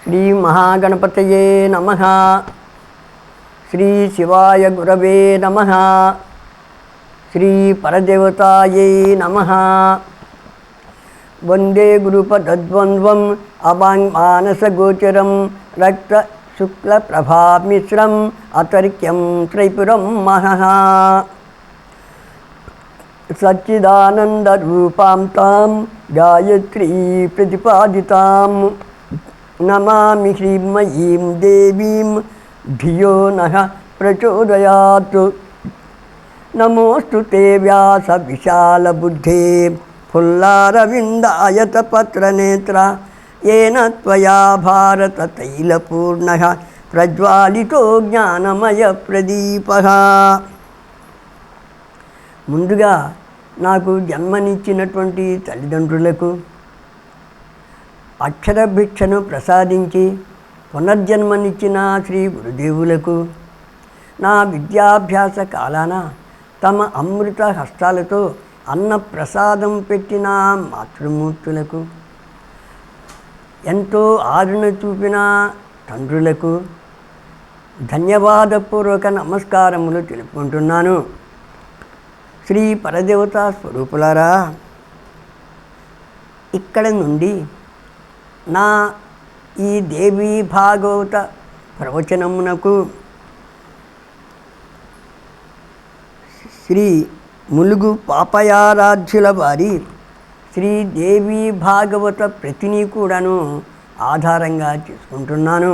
శ్రీ మహాగణపతయే నమః. శ్రీ శివాయ గురవే నమః. శ్రీ పరదేవతాయై నమః. వందే గురుపదద్వంద్వం అవాంగ్మానసగోచరం రక్త శుక్లప్రభామిశ్రం అతర్క్యం త్రైపురం మహః. సచ్చిదానందరూపాం తాం గాయత్రీ ప్రతిపాదితాం నమామి శ్రీమయీం దేవీం ధియో నః ప్రచోదయాత్. నమోస్తు తే వ్యాస విశాలబుద్ధే ఫుల్లారవిందాయతపత్రనేత్ర ఏన త్వయా భారత తైలపూర్ణః ప్రజ్వాలితో జ్ఞానమయ ప్రదీపః. ముందుగా నాకు జన్మనిచ్చినటువంటి తల్లిదండ్రులకు, అక్షరభిక్షను ప్రసాదించి పునర్జన్మనిచ్చిన శ్రీ గురుదేవులకు, నా విద్యాభ్యాస కాలాన తమ అమృత హస్తాలతో అన్న ప్రసాదం పెట్టిన మాతృమూర్తులకు, ఎంతో ఆదరణ చూపిన తండ్రులకు ధన్యవాదపూర్వక నమస్కారములు తెలుపుకుంటున్నాను. శ్రీ పరదేవతా స్వరూపులారా, ఇక్కడ నుండి నా ఈ దేవీ భాగవత ప్రవచనమునకు శ్రీ ములుగు పాపయారాధ్యుల వారి శ్రీ దేవీ భాగవత ప్రతిని కూడాను ఆధారంగా చేసుకుంటున్నాను.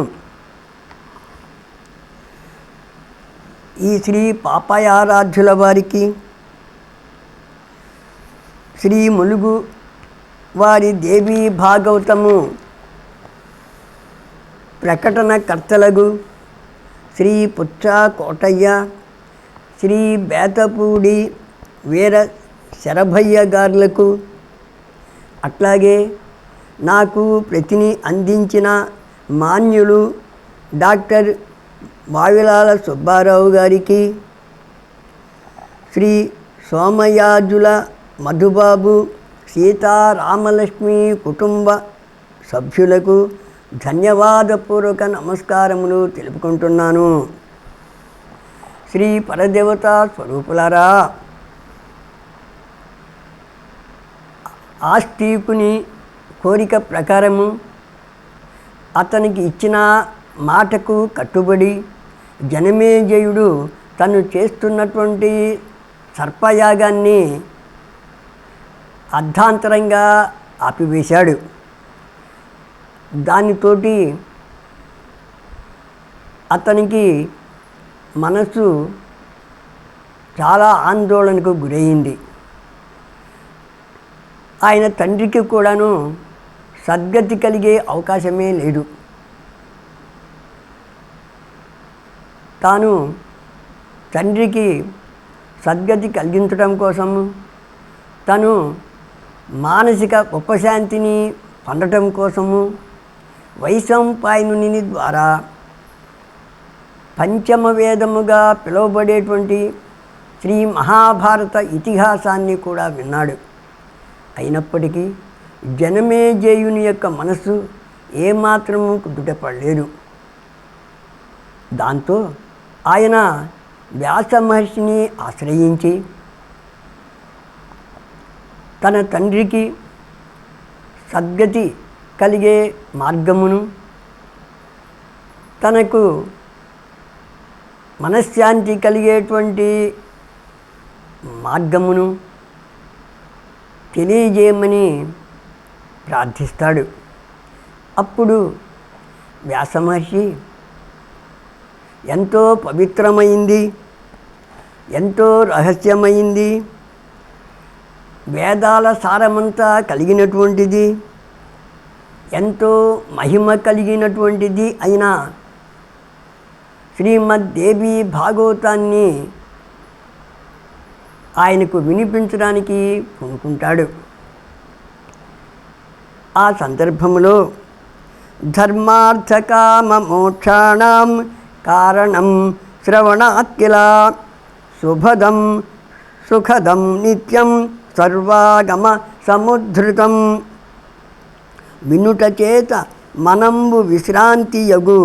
ఈ శ్రీ పాపయారాధ్యుల వారికి శ్రీ ములుగు వారి దేవీ భాగవతము ప్రకటనకర్తలకు శ్రీ పుచ్చ కోటయ్య, శ్రీ బేతపూడి వీర శరభయ్య గారులకు, అట్లాగే నాకు ప్రతిని అందించిన మాన్యులు డాక్టర్ వావిలాల సుబ్బారావు గారికి, శ్రీ సోమయాజుల మధుబాబు, సీతారామలక్ష్మి కుటుంబ సభ్యులకు ధన్యవాదపూర్వక నమస్కారములు తెలుపుకుంటున్నాను. శ్రీ పరదేవతా స్వరూపులారా, ఆస్తికుని కోరిక ప్రకారము అతనికి ఇచ్చిన మాటకు కట్టుబడి జనమేజయుడు తను చేస్తున్నటువంటి సర్పయాగాన్ని అర్ధాంతరంగా ఆపివేశాడు. దానితోటి అతనికి మనసు చాలా ఆందోళనకు గురయింది. ఆయన తండ్రికి కూడాను సద్గతి కలిగే అవకాశమే లేదు. తాను తండ్రికి సద్గతి కలిగించడం కోసము, తను మానసిక ఉపశాంతిని పొందటం కోసము వైశంపాయనుని ద్వారా పంచమ వేదముగా పిలువబడేటువంటి శ్రీ మహాభారత ఇతిహాసాన్ని కూడా విన్నాడు. అయినప్పటికీ జనమేజయుని యొక్క మనస్సు ఏమాత్రము కుదుటపడలేదు. దాంతో ఆయన వ్యాస మహర్షిని ఆశ్రయించి తన తండ్రికి సద్గతి కలిగే మార్గమును, తనకు మనశ్శాంతి కలిగేటువంటి మార్గమును తెలియజేయమని ప్రార్థిస్తాడు. అప్పుడు వ్యాసమహర్షి ఎంతో పవిత్రమైంది, ఎంతో రహస్యమైంది, వేదాల సారమంతా కలిగినటువంటిది, ఎంతో మహిమ కలిగినటువంటిది అయిన శ్రీమద్దేవీ భాగవతాన్ని ఆయనకు వినిపించడానికి పూనుకుంటాడు. ఆ సందర్భంలో ధర్మార్థకామ మోక్షాణం కారణం శ్రవణాత్కిల శుభదం సుఖదం నిత్యం సర్వాగమ సముద్ధృతం. వినుట చేత మనంబు విశ్రాంతి యగు.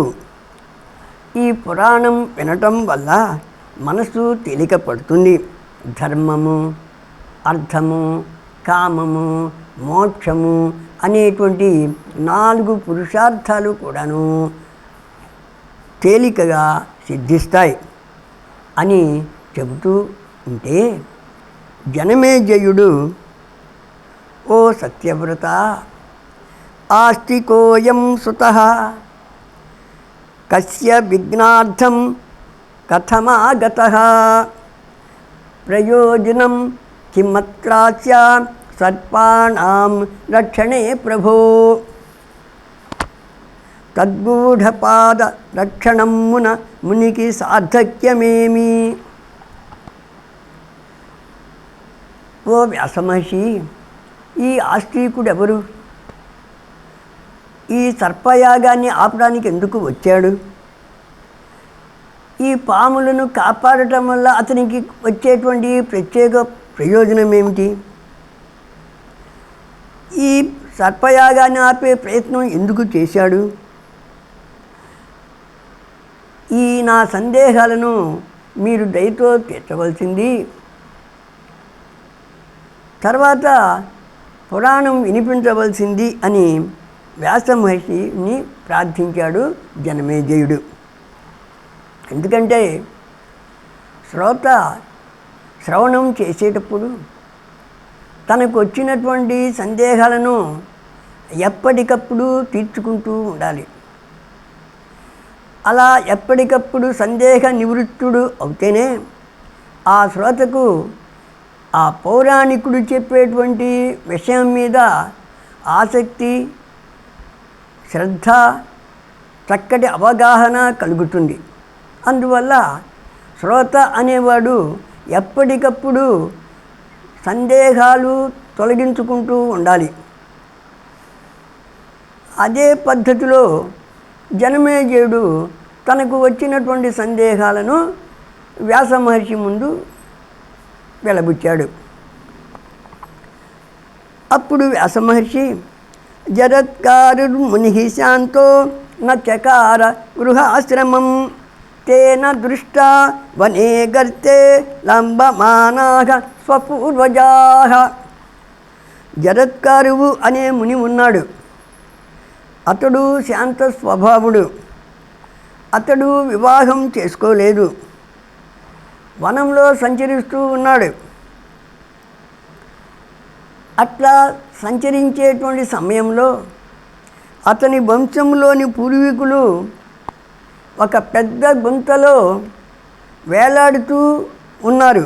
ఈ పురాణం వినటం వల్ల మనసు తేలిక పడుతుంది. ధర్మము, అర్థము, కామము, మోక్షము అనేటువంటి 4 పురుషార్థాలు కూడాను తేలికగా సిద్ధిస్తాయి అని చెబుతూ ఉంటే జనమేజయుడు, ఓ సత్యవ్రత, ఆస్తికోయం సుతః కస్య విఘ్నార్థం కథమాగతః ప్రయోజనం కిమత్రాస్య సర్పాణాం రక్షణే ప్రభో తద్గూఢపాద రక్షణమున మునికి సార్థక్యమేమి. ఓ వ్యాసమహర్షి, ఈ ఆస్తికుడు ఎవరు? ఈ సర్పయాగాన్ని ఆపడానికి ఎందుకు వచ్చాడు? ఈ పాములను కాపాడటం వల్ల అతనికి వచ్చేటువంటి ప్రత్యేక ప్రయోజనం ఏమిటి? ఈ సర్పయాగాన్ని ఆపే ప్రయత్నం ఎందుకు చేశాడు? ఈ నా సందేహాలను మీరు దయతో తీర్చవలసింది. తర్వాత పురాణం వినిపించవలసింది అని వ్యాస మహర్షిని ప్రార్థించాడు జనమేజయుడు. ఎందుకంటే శ్రోత శ్రవణం చేసేటప్పుడు తనకు వచ్చినటువంటి సందేహాలను ఎప్పటికప్పుడు తీర్చుకుంటూ ఉండాలి. అలా ఎప్పటికప్పుడు సందేహ నివృత్తుడు అవుతేనే ఆ శ్రోతకు ఆ పౌరాణికుడు చెప్పేటువంటి విషయం మీద ఆసక్తి, శ్రద్ధ, చక్కటి అవగాహన కలుగుతుంది. అందువల్ల శ్రోత అనేవాడు ఎప్పటికప్పుడు సందేహాలు తొలగించుకుంటూ ఉండాలి. అదే పద్ధతిలో జనమేజయుడు తనకు వచ్చినటువంటి సందేహాలను వ్యాస మహర్షి ముందు వెలబుచ్చాడు. అప్పుడు వ్యాస మహర్షి, జరత్కారుర్ముని శాంతో నచకార గృహాశ్రమం తేన దృష్టా వనే గర్తే లంబమానాః స్వపూర్వజాః. జరత్కారువు అనే ముని ఉన్నాడు. అతడు శాంత స్వభావుడు. అతడు వివాహం చేసుకోలేదు. వనంలో సంచరిస్తూ ఉన్నాడు. అట్లా సంచరించేటువంటి సమయంలో అతని వంశంలోని పూర్వీకులు ఒక పెద్ద గుంతలో వేలాడుతూ ఉన్నారు.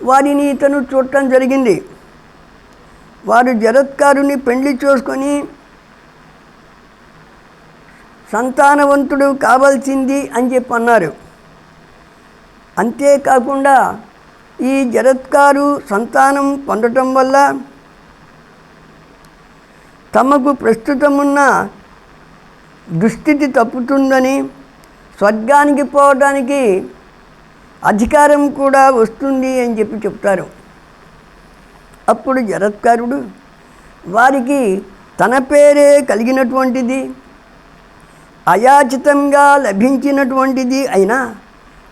వారిని ఇతను చూడటం జరిగింది. వారు జరత్కారుని పెళ్లి చేసుకొని సంతానవంతుడు కావాల్సింది అని చెప్పి అన్నారు. అంతేకాకుండా ఈ జరత్కారు సంతానం పొందటం వల్ల తమకు ప్రస్తుతమున్న దుస్థితి తప్పుతుందని, స్వర్గానికి పోవడానికి అధికారం కూడా వస్తుంది అని చెప్పి చెప్తారు. అప్పుడు జరత్కారుడు వారికి తన పేరే కలిగినటువంటిది, అయాచితంగా లభించినటువంటిది అయినా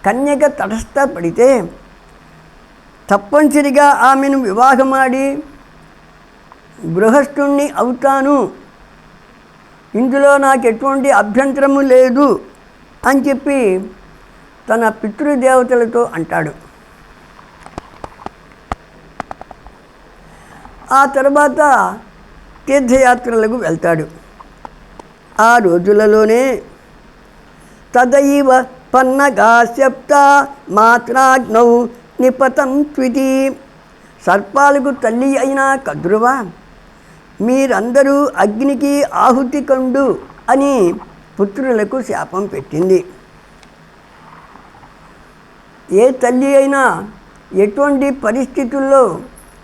కన్యక తటస్థపడితే తప్పనిసరిగా ఆమెను వివాహమాడి గృహస్థుణ్ణి అవుతాను, ఇందులో నాకు ఎటువంటి అభ్యంతరము లేదు అని చెప్పి తన పితృదేవతలతో అంటాడు. ఆ తర్వాత తీర్థయాత్రలకు వెళ్తాడు. ఆ రోజులలోనే తదైవ పన్నగా శప్త మాత్రాగ్నౌ నిపతం త్వితి. సర్పాలకు తల్లి అయిన కద్రువ, మీరందరూ అగ్నికి ఆహుతి కండు అని పుత్రులకు శాపం పెట్టింది. ఏ తల్లి అయినా ఎటువంటి పరిస్థితుల్లో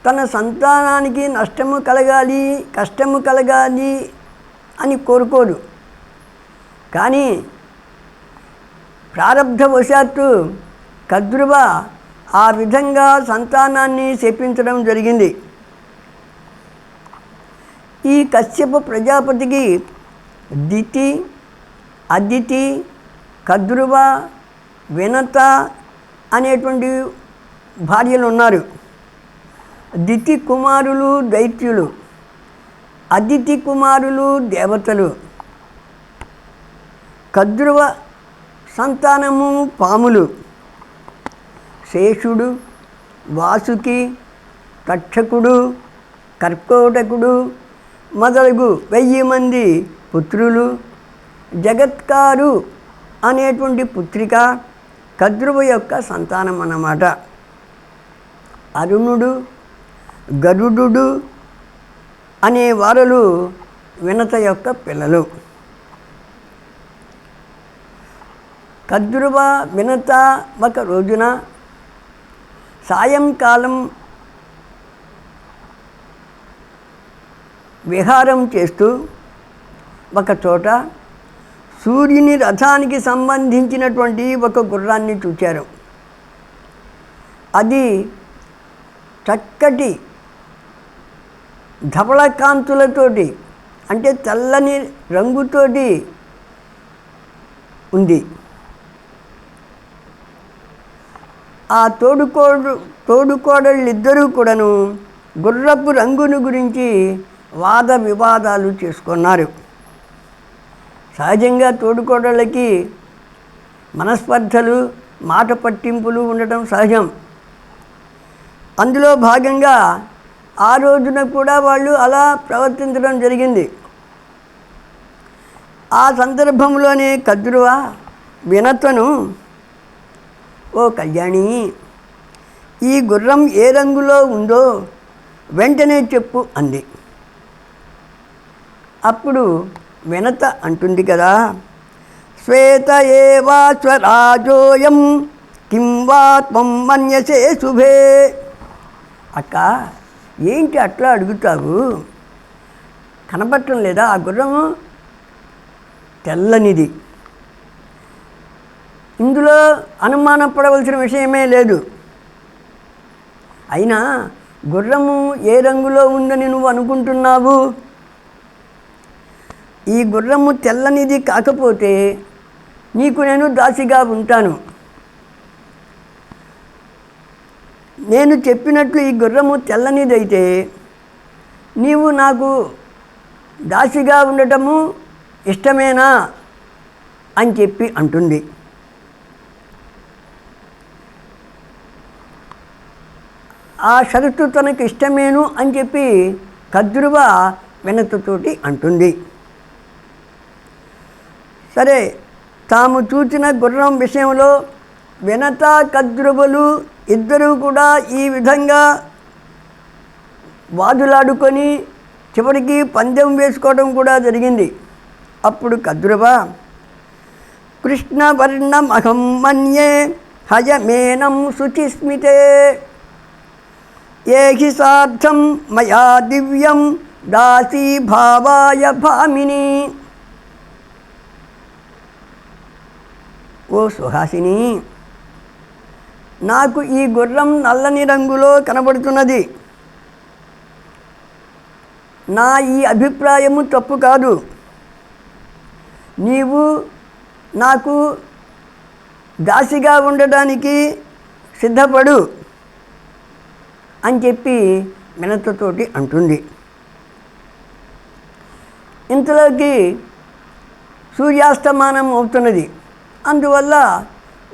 తన సంతానానికి నష్టము కలగాలి, కష్టము కలగాలి అని కోరుకోదు. కానీ ప్రారబ్ధవశాత్తు కద్రువ ఆ విధంగా సంతానాన్ని శపించడం జరిగింది. ఈ కశ్యప ప్రజాపతికి దితి, అదితి, కద్రువ, వినత అనేటువంటి భార్యలు ఉన్నారు. దితి కుమారులు దైత్యులు, అదితి కుమారులు దేవతలు, కద్రువ సంతానము పాములు. శేషుడు, వాసుకి, తక్షకుడు, కర్కోటకుడు మొదలగు 1000 మంది పుత్రులు. జగత్కారు అనేటువంటి పుత్రిక కద్రువ యొక్క సంతానం అన్నమాట. అరుణుడు, గరుడు అనే వారలు వినత యొక్క పిల్లలు. కద్రువ, వినత ఒక రోజున సాయంకాలం విహారం చేస్తూ ఒక చోట సూర్యుని రథానికి సంబంధించినటువంటి ఒక గుర్రాన్ని చూచారు. అది చక్కటి ధవళకాంతులతోటి, అంటే తెల్లని రంగుతోటి ఉంది. ఆ తోడుకోడళ్ళిద్దరూ కూడాను గుర్రపు రంగును గురించి వాద వివాదాలు చేసుకున్నారు. సహజంగా తోడుకోడళ్ళకి మనస్పర్ధలు, మాట పట్టింపులు ఉండటం సహజం. అందులో భాగంగా ఆ రోజున కూడా వాళ్ళు అలా ప్రవర్తించడం జరిగింది. ఆ సందర్భంలోనే కద్రువ వినతను, ఓ కళ్యాణి, ఈ గుర్రం ఏ రంగులో ఉందో వెంటనే చెప్పు అంది. అప్పుడు వినత అంటుంది కదా, శ్వేత ఏవా స్వరాజోయం కిం వా త్వం మన్యసే శుభే. అక్క, ఏంటి అట్లా అడుగుతావు? కనపడటం లేదా? ఆ గుర్రము తెల్లనిది, ఇందులో అనుమానపడవలసిన విషయమే లేదు. అయినా గుర్రము ఏ రంగులో ఉందని నువ్వు అనుకుంటున్నావు? ఈ గుర్రము తెల్లనిది కాకపోతే నీకు నేను దాసిగా ఉంటాను. నేను చెప్పినట్లు ఈ గుర్రము తెల్లనిదైతే నీవు నాకు దాసిగా ఉండటము ఇష్టమేనా అని చెప్పి అంటుంది. ఆ షరతు తనకు ఇష్టమేను అని చెప్పి కద్రువ వినతతోటి అంటుంది. సరే, తాము చూచిన గుర్రం విషయంలో వినత, కద్రువులు ఇద్దరూ కూడా ఈ విధంగా వాదులాడుకొని చివరికి పందెం వేసుకోవడం కూడా జరిగింది. అప్పుడు కద్రువ, కృష్ణవర్ణమహం మన్యే హయమేనం శుచిస్మితే ఏహి సార్థం మయా దివ్యం దాసీ భావాయ భామిని. ఓ సుహాసిని, నాకు ఈ గుర్రం నల్లని రంగులో కనబడుతున్నది. నా ఈ అభిప్రాయము తప్పు కాదు. నీవు నాకు దాసిగా ఉండడానికి సిద్ధపడు అని చెప్పి వినతతోటి అంటుంది. ఇంతలోకి సూర్యాస్తమానం అవుతున్నది. అందువల్ల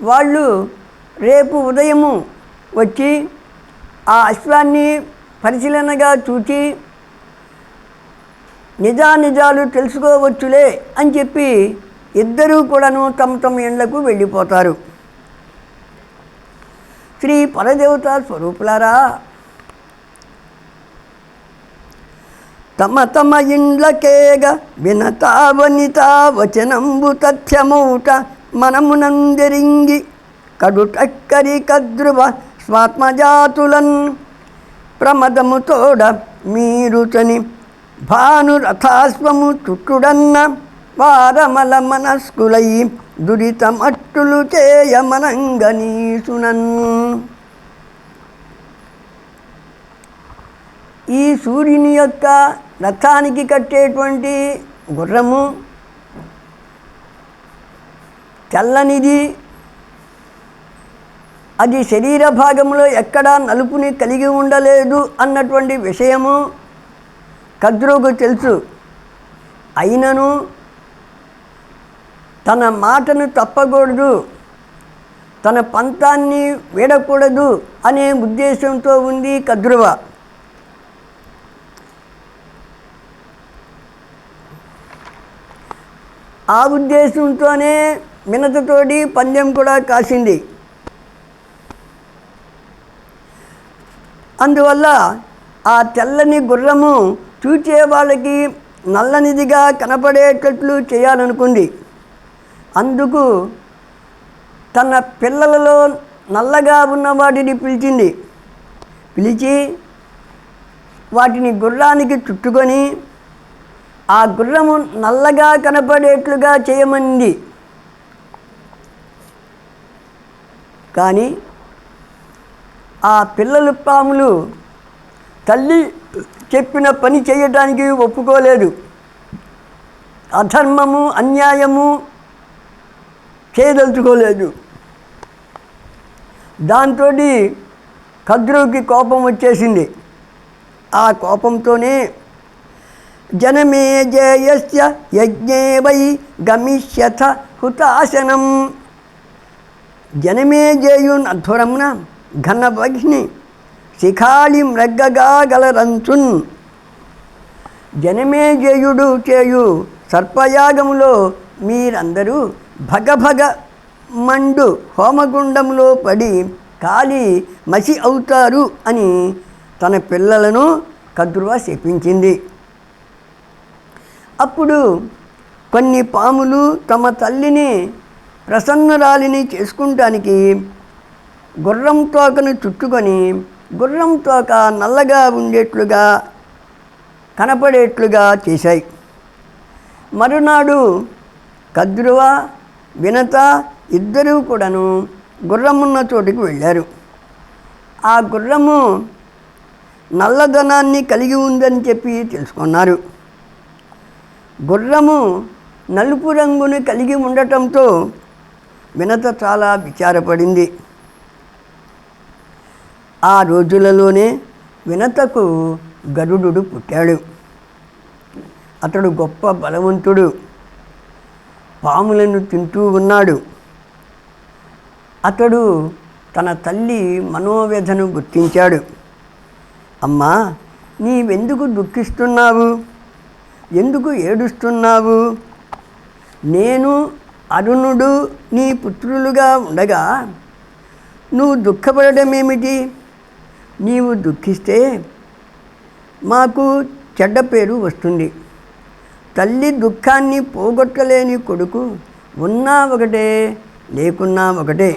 వాళ్ళు రేపు ఉదయము వచ్చి ఆ అశ్వాన్ని పరిశీలనగా చూచి నిజానిజాలు తెలుసుకోవచ్చులే అని చెప్పి ఇద్దరూ కూడాను తమ తమ ఇళ్లకు వెళ్ళిపోతారు. శ్రీ పరదేవత స్వరూపులారా, తమ తమ ఇండ్లకేగ వినతా వనితా వచనంబు తథ్యమౌట మనమునందెరింగి కడుటక్కరి కద్రువ స్వాత్మజాతులన్ ప్రమదముతోడ మీరుచని భానురథాస్వము చుట్టుడన్న వారమల మనస్కులై దురితమట్టులు చేయమనంగనీసునన్. ఈ సూర్యుని యొక్క రథానికి కట్టేటువంటి గుర్రము తెల్లనిది, అది శరీర భాగంలో ఎక్కడా నలుపుని కలిగి ఉండలేదు అన్నటువంటి విషయము కద్రుకు తెలుసు. అయినను తన మాటను తప్పకూడదు, తన పంతాన్ని వీడకూడదు అనే ఉద్దేశంతో ఉంది కద్రువ. ఆ ఉద్దేశంతోనే వినతతోటి పందెం కూడా కాసింది. అందువల్ల ఆ తెల్లని గుర్రము చూచే వాళ్ళకి నల్లనిదిగా కనపడేటట్లు చేయాలనుకుంది. అందుకు తన పిల్లలలో నల్లగా ఉన్న వాటిని పిలిచింది. పిలిచి వాటిని గుర్రానికి చుట్టుకొని ఆ గుర్రము నల్లగా కనపడేట్లుగా చేయమంది. కానీ ఆ పిల్లలు పాములు తల్లి చెప్పిన పని చేయటానికి ఒప్పుకోలేదు. అధర్మము, అన్యాయము చేయదలుచుకోలేదు. దాంతో కద్రుకి కోపం వచ్చేసింది. ఆ కోపంతోనే జనమేజయస్య యజ్ఞే వై గమిష్యథ హుతాశనం. జనమేజయున్ అధ్వరమున ఘనవగ్ని శిఖాళి మ్రగ్గగా గలరంచున్. జనమేజయుడు చేయు సర్పయాగములో మీరందరూ భగభగ మండు హోమగుండంలో పడి కాలి మసి అవుతారు అని తన పిల్లలను కద్రువ శపించింది. అప్పుడు కొన్ని పాములు తమ తల్లిని ప్రసన్నురాలిని చేసుకుంటానికి గుర్రం తోకను చుట్టుకొని గుర్రం తోక నల్లగా ఉండేట్లుగా కనపడేట్లుగా చేశాయి. మరునాడు కద్రువ, వినత ఇద్దరూ కూడాను గుర్రమున్న చోటుకు వెళ్ళారు. ఆ గుర్రము నల్లధనాన్ని కలిగి ఉందని చెప్పి తెలుసుకున్నారు. గుర్రము నలుపు రంగును కలిగి ఉండటంతో వినత చాలా విచారపడింది. ఆ రోజులలోనే వినతకు గరుడు పుట్టాడు. అతడు గొప్ప బలవంతుడు, పాములను తింటూ ఉన్నాడు. అతడు తన తల్లి మనోవ్యధను గుర్తించాడు. అమ్మా, నీవెందుకు దుఃఖిస్తున్నావు? ఎందుకు ఏడుస్తున్నావు? నేను అరుణుడు నీ పుత్రులుగా ఉండగా నువ్వు దుఃఖపడమేమిటి? నీవు దుఃఖిస్తే మాకు చెడ్డ పేరు వస్తుంది. తల్లి దుఃఖాన్ని పోగొట్టలేని కొడుకు ఉన్నా ఒకటే, లేకున్నా ఒకటే.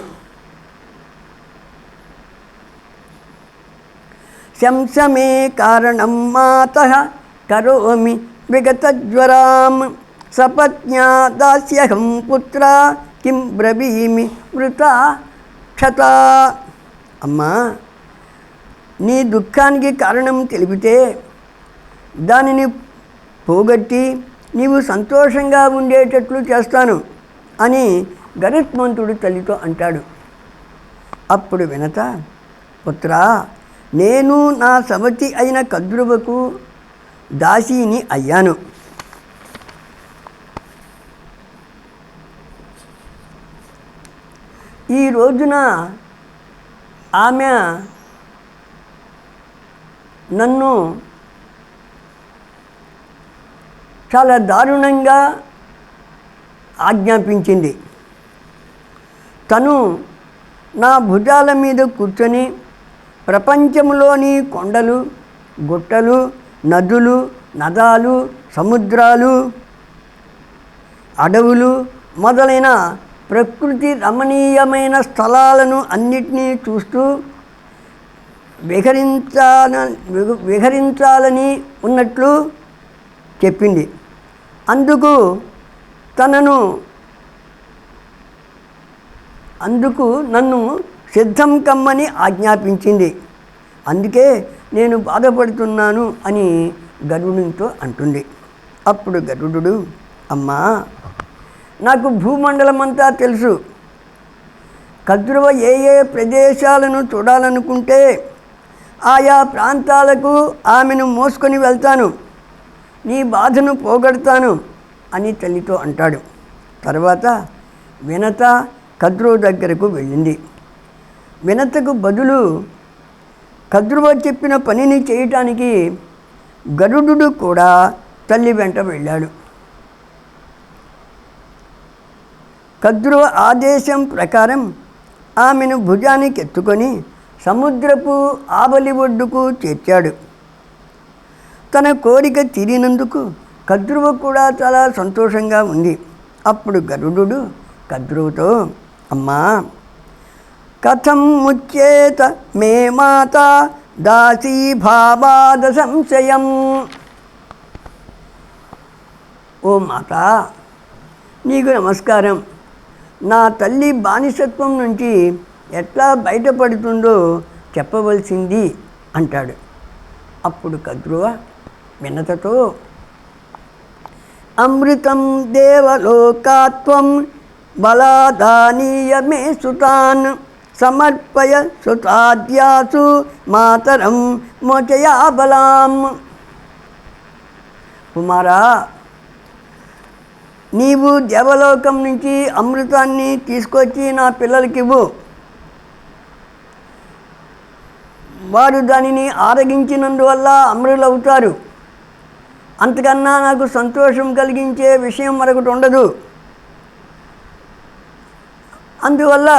శంసమే కారణం మాతః కరోమి విగతజ్వరాం సపత్న్యా దాస్యహం పుత్ర కిం బ్రవీమి వృతా క్షత. అమ్మా, నీ దుఃఖానికి కారణం తెలిపితే దానిని పోగొట్టి నీవు సంతోషంగా ఉండేటట్లు చేస్తాను అని గరుత్మంతుడు తల్లితో అంటాడు. అప్పుడు వినత, పుత్రా, నేను నా సవతి అయిన కద్రువకు దాసీని అయ్యాను. ఈ రోజున ఆమె నన్ను చాలా దారుణంగా ఆజ్ఞాపించింది. తను నా భుజాల మీద కూర్చొని ప్రపంచంలోని కొండలు, గుట్టలు, నదులు, నదాలు, సముద్రాలు, అడవులు మొదలైన ప్రకృతి రమణీయమైన స్థలాలను అన్నిటినీ చూస్తూ విహరించాలని ఉన్నట్లు చెప్పింది. అందుకు నన్ను సిద్ధం కమ్మని ఆజ్ఞాపించింది. అందుకే నేను బాధపడుతున్నాను అని గరుడునితో అంటుంది. అప్పుడు గరుడు, అమ్మా, నాకు భూమండలమంతా తెలుసు. కద్రువ ఏ ఏ ప్రదేశాలను చూడాలనుకుంటే ఆయా ప్రాంతాలకు ఆమెను మోసుకొని వెళ్తాను, నీ బాధను పోగొడతాను అని తల్లితో అంటాడు. తర్వాత వినత కద్రువ దగ్గరకు వెళ్ళింది. వినతకు బదులు కద్రువ చెప్పిన పనిని చేయటానికి గరుడు కూడా తల్లి వెంట వెళ్ళాడు. కద్రువ ఆదేశం ప్రకారం ఆమెను భుజానికి ఎత్తుకొని సముద్రపు ఆవలి ఒడ్డుకు చేర్చాడు. తన కోరిక తీరినందుకు కద్రువ కూడా చాలా సంతోషంగా ఉంది. అప్పుడు గరుడు కద్రువతో, అమ్మా, కథం ముచ్యేత మే మాత దాసీ భావాద సంశయం. ఓ మాత, నీకు నమస్కారం. నా తల్లి బానిసత్వం నుంచి ఎట్లా బయటపడుతుందో చెప్పవలసింది అంటాడు. అప్పుడు కద్రువ వినతతో, అమృతం దేవలోకాత్వం బలాదానీయ మే సుతాన్ సమర్పయ సుతాద్యాసు మాతరం మోచయా బలాం. కుమారా, నీవు దేవలోకం నుంచి అమృతాన్ని తీసుకొచ్చి నా పిల్లలకివ్వు. వారు దానిని ఆరగించినందువల్ల అమరులవుతారు. అంతకన్నా నాకు సంతోషం కలిగించే విషయం మరొకటి ఉండదు. అందువల్ల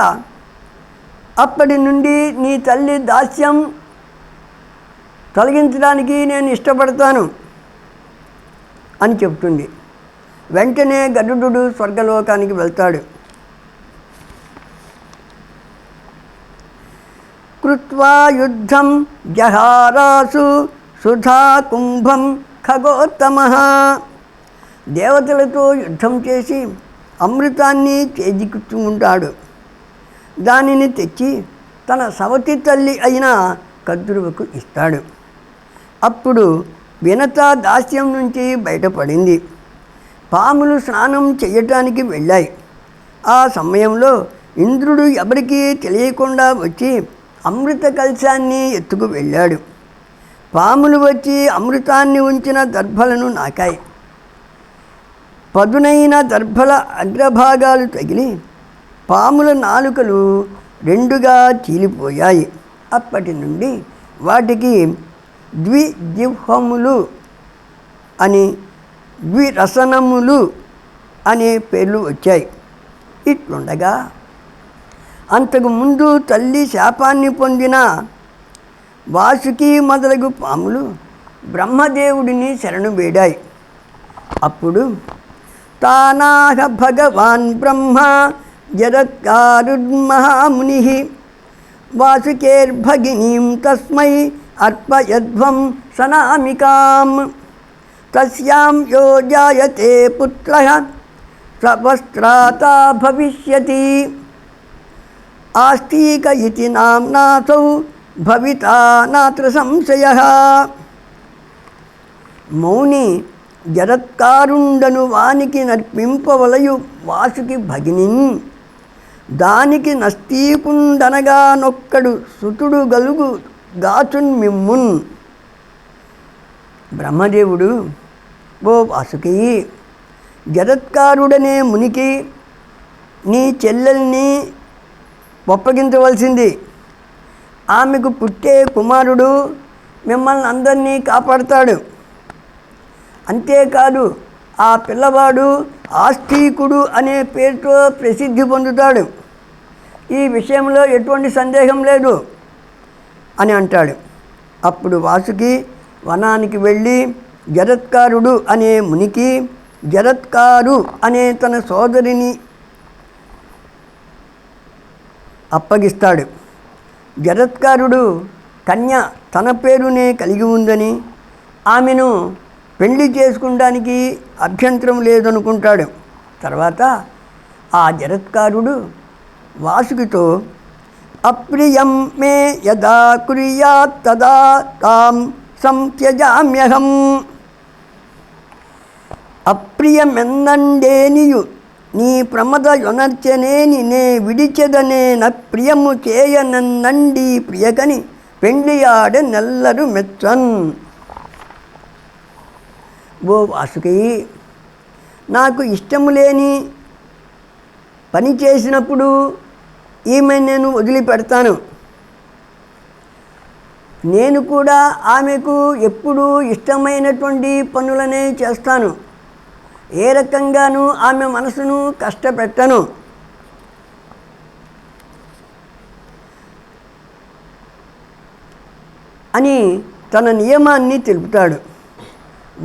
అప్పటి నుండి నీ తల్లి దాస్యం తొలగించడానికి నేను ఇష్టపడతాను అని చెప్తుంది. వెంటనే గరుడు స్వర్గలోకానికి వెళ్తాడు. కృత్వా యుద్ధం జహారాసు సుధా కుంభం ఖగోత్తమః. దేవతలతో యుద్ధం చేసి అమృతాన్ని చేజిక్కుంటాడు. దానిని తెచ్చి తన సవతి తల్లి అయిన కద్రువకు ఇస్తాడు. అప్పుడు వినత దాస్యం నుంచి బయటపడింది. పాములు స్నానం చేయటానికి వెళ్ళాయి. ఆ సమయంలో ఇంద్రుడు ఎవరికీ తెలియకుండా వచ్చి అమృత కలశాన్ని ఎత్తుకు వెళ్ళాడు. పాములు వచ్చి అమృతాన్ని ఉంచిన దర్భలను నాకాయి. పదునైన దర్భల అగ్రభాగాలు తగిలి పాముల నాలుకలు రెండుగా చీలిపోయాయి. అప్పటి నుండి వాటికి ద్విజిహ్వములు అని, ద్విరసనములు అనే పేర్లు వచ్చాయి. ఇట్లుండగా అంతకుముందు తల్లి శాపాన్ని పొందిన వాసుకి మొదలగు పాములు బ్రహ్మదేవుడిని శరణు వేడాయి. అప్పుడు తానాహ భగవాన్ బ్రహ్మ జరత్కారుర్మహాముని వాసుకేర్భగినీం తస్మై అర్పయధ్వం సనామికాం. తస్యాం యో జాయతే పుత్రః సవస్త్రాతా భవిష్యతి. ఆస్తిక ఇతి నామ్నాసౌ భవితా నాత్ర సంశయః. మౌని జరత్కారుండను వానికి నర్పింపవలయు వాసుకి భగినిన్, దానికి నస్తీకుండనగా నొక్కడు సుతుడు గలుగు గాచున్ మిమ్మున్. బ్రహ్మదేవుడు, ఓ వాసుకి, జరత్కారుడనే మునికి నీ చెల్లెల్ని ఒప్పగించవలసింది. ఆమెకు పుట్టే కుమారుడు మిమ్మల్ని అందరినీ కాపాడుతాడు. అంతేకాదు, ఆ పిల్లవాడు ఆస్తికుడు అనే పేరుతో ప్రసిద్ధి పొందుతాడు. ఈ విషయంలో ఎటువంటి సందేహం లేదు అని అంటాడు. అప్పుడు వాసుకి వనానికి వెళ్ళి జరత్కారుడు అనే మునికి జరత్కారు అనే తన సోదరిని అప్పగిస్తాడు. జరత్కారుడు కన్య తన పేరునే కలిగి ఉందని, ఆమెను పెళ్లి చేసుకోవడానికి అభ్యంతరం లేదనుకుంటాడు. తర్వాత ఆ జరత్కారుడు వాసుకితో, అప్రియం మే యదా కుర్యాత్ తదా తాం సంత్యజామ్యహం. అప్రియమెందండేనియు నీ ప్రమద యొనర్చనేని నే విడిచెదనే ప్రియము చేయనన్నండి ప్రియకని పెండ్లియాడ నెల్లరు మెచ్చన్. ఓ వాసుకి, నాకు ఇష్టము లేని పని చేసినప్పుడు ఈమె నేను వదిలిపెడతాను. నేను కూడా ఆమెకు ఎప్పుడూ ఇష్టమైనటువంటి పనులనే చేస్తాను. ఏ రకంగానూ ఆమె మనసును కష్టపెట్టను అని తన నియమాన్ని తెలుపుతాడు.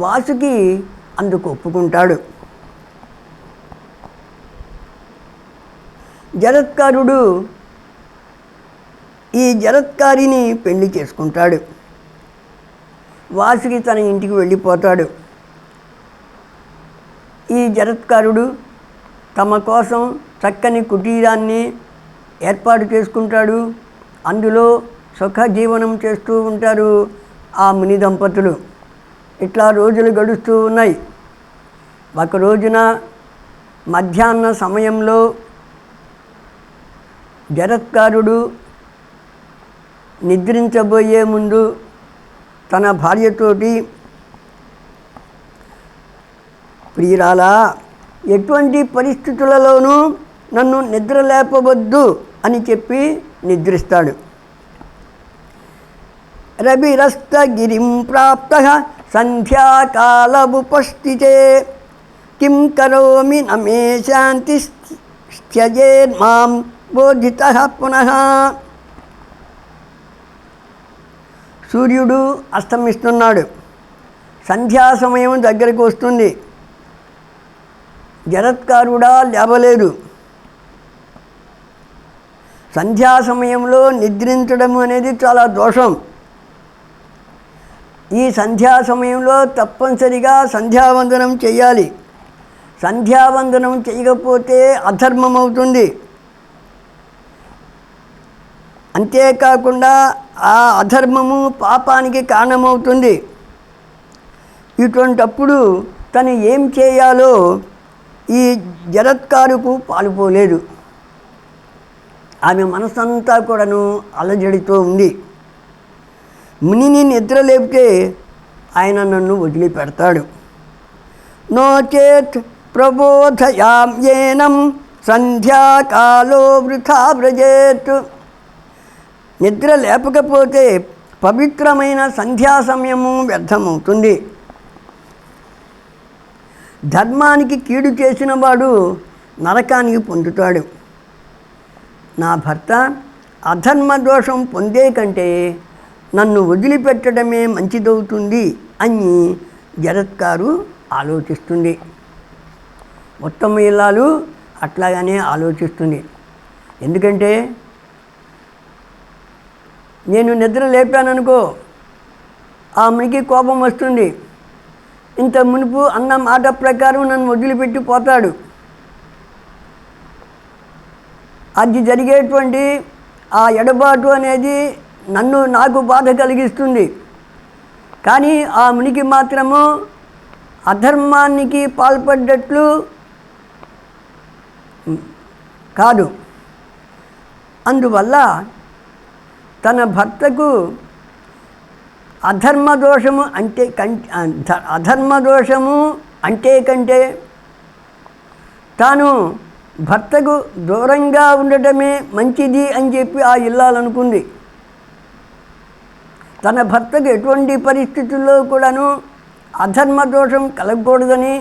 వాసుకి అందుకు ఒప్పుకుంటాడు. జరత్కారుడు ఈ జరత్కారిని పెళ్లి చేసుకుంటాడు. వాసుకి తన ఇంటికి వెళ్ళిపోతాడు. ఈ జరత్కారుడు తమ కోసం చక్కని కుటీరాన్ని ఏర్పాటు చేసుకుంటాడు. అందులో సుఖజీవనం చేస్తూ ఉంటారు ఆ ముని దంపతులు. ఇట్లా రోజులు గడుస్తూ ఉన్నాయి. ఒక రోజున మధ్యాహ్న సమయంలో జరత్కారుడు నిద్రించబోయే ముందు తన భార్యతోటి, ప్రియురాలా, ఎటువంటి పరిస్థితులలోనూ నన్ను నిద్ర లేపవద్దు అని చెప్పి నిద్రిస్తాడు. రవిరస్తగిరిం ప్రాప్తః సంధ్యాకాలముపస్థితే కిం కరోమి నమే శాంతి త్యజేన్మాం బోధితః పునః. సూర్యుడు అస్తమిస్తున్నాడు. సంధ్యా సమయం దగ్గరకు వస్తుంది. జరత్కారుడా లేవలేదు. సంధ్యా సమయంలో నిద్రించడం అనేది చాలా దోషం. ఈ సంధ్యా సమయంలో తప్పనిసరిగా సంధ్యావందనం చేయాలి. సంధ్యావందనం చేయకపోతే అధర్మం అవుతుంది. అంతేకాకుండా ఆ అధర్మము పాపానికి కారణమవుతుంది. ఇటువంటప్పుడు తను ఏం చేయాలో ఈ జరత్కారుకు పాలుపోలేదు. ఆమె మనసంతా కూడాను అలజడితో ఉంది. మునిని నిద్ర లేపితే ఆయన నన్ను వదిలిపెడతాడు. నోచేత్ ప్రబోధయామ్యేనం సంధ్యాకాలో వృథా వ్రజేత్. నిద్ర లేపకపోతే పవిత్రమైన సంధ్యా సమయము వ్యర్థమవుతుంది. ధర్మానికి కీడు చేసిన వాడు నరకానికి పొందుతాడు. నా భర్త అధర్మ దోషం పొందే కంటే నన్ను వదిలిపెట్టడమే మంచిదవుతుంది అని జరత్కారు ఆలోచిస్తుంది. ఉత్తమ ఇల్లాలు అట్లాగానే ఆలోచిస్తుంది. ఎందుకంటే నేను నిద్ర లేపాననుకో ఆమెకి కోపం వస్తుంది. ఇంత మునుపు అన్న మాట ప్రకారం నన్ను వదిలిపెట్టి పోతాడు. అది జరిగేటువంటి ఆ ఎడబాటు అనేది నాకు బాధ కలిగిస్తుంది. కానీ ఆ మునికి మాత్రము అధర్మానికి పాల్పడ్డట్లు కాదు. అందువల్ల తన భర్తకు అధర్మదోషము అంటే కంటే తాను భర్తకు దూరంగా ఉండటమే మంచిది అని చెప్పి ఆ ఇల్లాలనుకుంది. తన భర్తకు ఎటువంటి పరిస్థితుల్లో కూడాను అధర్మదోషం కలగకూడదని,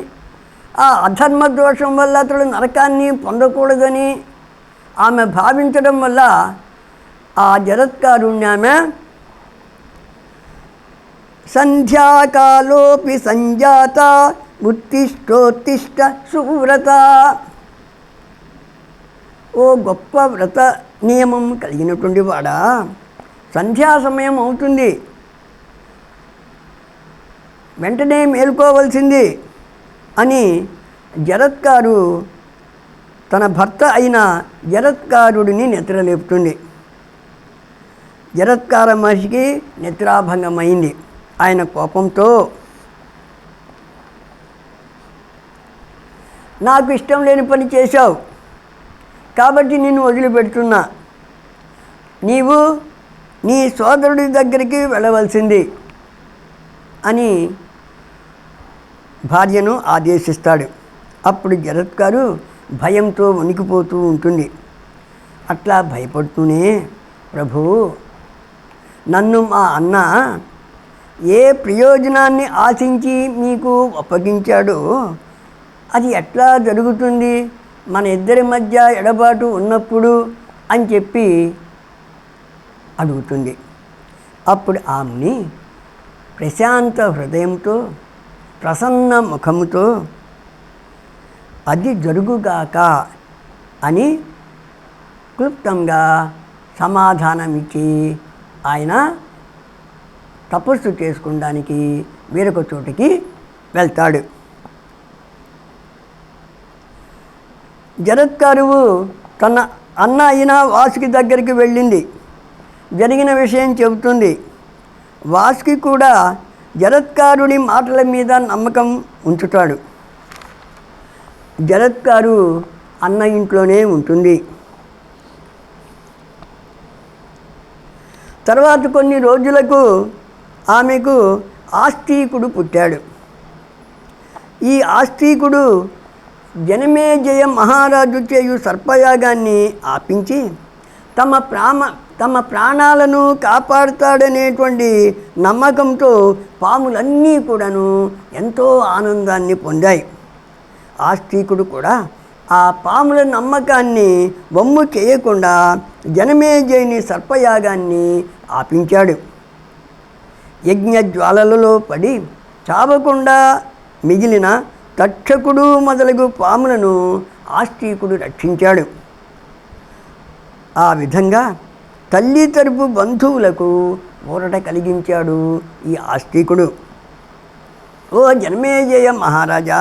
ఆ అధర్మదోషం వల్ల అతడు నరకాన్ని పొందకూడదని ఆమె భావించడం వల్ల ఆ జరత్కారుణ్ణి ఆమె సంధ్యాకాలోపి సంజాత ఉత్తిష్టోత్తిష్ట సువ్రత. ఓ గొప్ప వ్రత నియమం కలిగినటువంటి వాడా, సంధ్యా సమయం అవుతుంది, వెంటనే మేల్కోవలసింది అని జరత్కారు తన భర్త అయిన జరత్కారుడిని నిద్రలేపుతుంది. జరత్కార మహర్షికి నిద్రాభంగమైంది. ఆయన కోపంతో నాకు ఇష్టం లేని పని చేశావు కాబట్టి నిన్ను వదిలిపెడుతున్నా, నీవు నీ సోదరుడి దగ్గరికి వెళ్ళవలసింది అని భార్యను ఆదేశిస్తాడు. అప్పుడు జరత్కారు భయంతో వణికిపోతూ ఉంటుంది. అట్లా భయపడుతూనే, ప్రభు, నన్ను మా అన్న ఏ ప్రయోజనాన్ని ఆశించి మీకు అప్పగించాడో అది ఎట్లా జరుగుతుంది మన ఇద్దరి మధ్య ఎడబాటు ఉన్నప్పుడు అని చెప్పి అడుగుతుంది. అప్పుడు ఆమెని ప్రశాంత హృదయంతో ప్రసన్న ముఖముతో అది జరుగుగాక అని క్లుప్తంగా సమాధానమిచ్చి ఆయన తపస్సు చేసుకోవడానికి వేరొక చోటికి వెళ్తాడు. జరత్కారువు తన అన్న అయిన వాసుకి దగ్గరికి వెళ్ళింది. జరిగిన విషయం చెబుతుంది. వాసుకి కూడా జరత్కారుని మాటల మీద నమ్మకం ఉంచుతాడు. జరత్కారు అన్న ఇంట్లోనే ఉంటుంది. తర్వాత కొన్ని రోజులకు ఆమెకు ఆస్తికుడు పుట్టాడు. ఈ ఆస్తికుడు జనమేజయ మహారాజు చేయు సర్పయాగాన్ని ఆపించి తమ ప్రాణాలను కాపాడుతాడనేటువంటి నమ్మకంతో పాములన్నీ కూడాను ఎంతో ఆనందాన్ని పొందాయి. ఆస్తికుడు కూడా ఆ పాముల నమ్మకాన్ని వమ్ము చేయకుండా జనమేజయుని సర్పయాగాన్ని ఆపించాడు. యజ్ఞజ్వాలలలో పడి చావకుండా మిగిలిన తక్షకుడు మొదలగు పాములను ఆస్తికుడు రక్షించాడు. ఆ విధంగా తల్లి తరపు బంధువులకు ఊరట కలిగించాడు ఈ ఆస్తికుడు. ఓ జనమేజయ మహారాజా,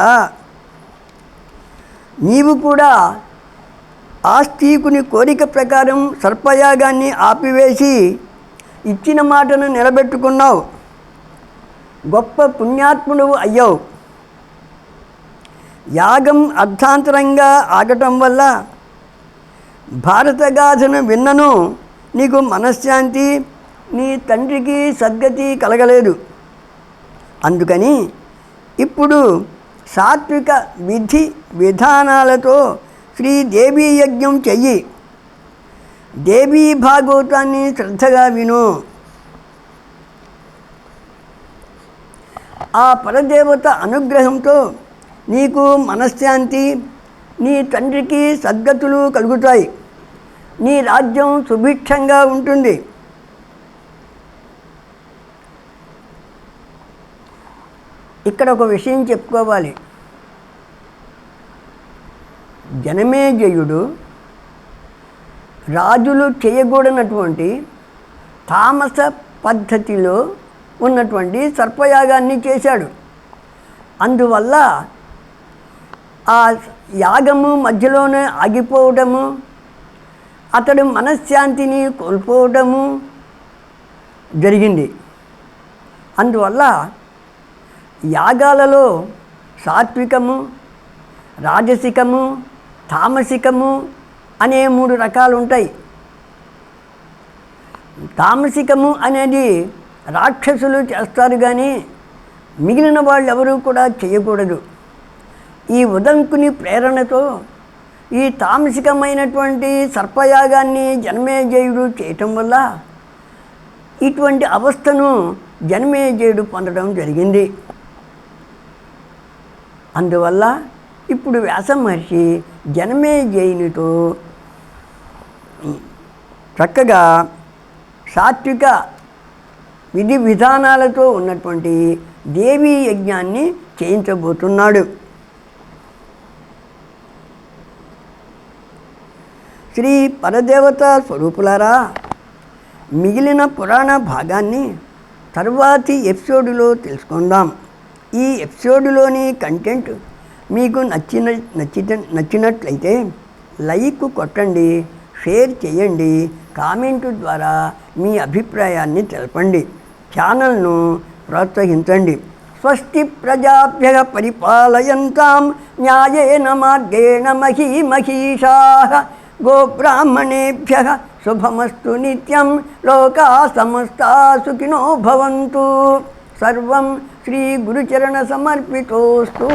నీవు కూడా ఆస్తికుని కోరిక ప్రకారం సర్పయాగాన్ని ఆపివేసి ఇచ్చిన మాటను నిలబెట్టుకున్నావు. గొప్ప పుణ్యాత్ముడు అయ్యావు. యాగం అర్థాంతరంగా ఆగటం వల్ల భారతగాథను విన్నను నీకు మనశ్శాంతి, నీ తండ్రికి సద్గతి కలగలేదు. అందుకని ఇప్పుడు సాత్విక విధి విధానాలతో శ్రీదేవీ యజ్ఞం చెయ్యి. దేవీ భాగవతాన్ని శ్రద్ధగా విను. ఆ పరదేవత అనుగ్రహంతో నీకు మనశ్శాంతి, నీ తండ్రికి సద్గతులు కలుగుతాయి. నీ రాజ్యం సుభిక్షంగా ఉంటుంది. ఇక్కడ ఒక విషయం చెప్పుకోవాలి. జనమేజయుడు రాజులు చేయకూడనటువంటి తామస పద్ధతిలో ఉన్నటువంటి సర్పయాగాన్ని చేశాడు. అందువల్ల ఆ యాగము మధ్యలోనే ఆగిపోవటము, అతడు మనశ్శాంతిని కోల్పోవటము జరిగింది. అందువల్ల యాగాలలో సాత్వికము, రాజసికము, తామసికము అనే 3 రకాలు ఉంటాయి. తామసికము అనేది రాక్షసులు చేస్తారు, కానీ మిగిలిన వాళ్ళు ఎవరూ కూడా చేయకూడదు. ఈ ఉదంకుని ప్రేరణతో ఈ తామసికమైనటువంటి సర్పయాగాన్ని జనమేజయుడు చేయటం వల్ల ఇటువంటి అవస్థను జనమేజయుడు పొందడం జరిగింది. అందువల్ల ఇప్పుడు వ్యాస మహర్షి జనమేజయునితో చక్కగా సాత్విక విధి విధానాలతో ఉన్నటువంటి దేవీ యజ్ఞాన్ని చేయించబోతున్నాడు. శ్రీ పరదేవత స్వరూపులారా, మిగిలిన పురాణ భాగాన్ని తర్వాతి ఎపిసోడులో ఈ ఎపిసోడులోని కంటెంట్ మీకు నచ్చినట్లయితే లైక్ కొట్టండి, షేర్ చేయండి, కామెంటు ద్వారా మీ అభిప్రాయాన్ని తెలపండి, ఛానల్ను ప్రోత్సహించండి. స్వస్తి ప్రజాభ్యః పరిపాలయంతాం న్యాయేన మార్గేణ మహీమహీషాః గోబ్రాహ్మణేభ్యః శుభమస్తు నిత్యం లోకా సమస్తా సుఖినో భవంతు. సర్వం శ్రీ గురుచరణ సమర్పితోస్తు.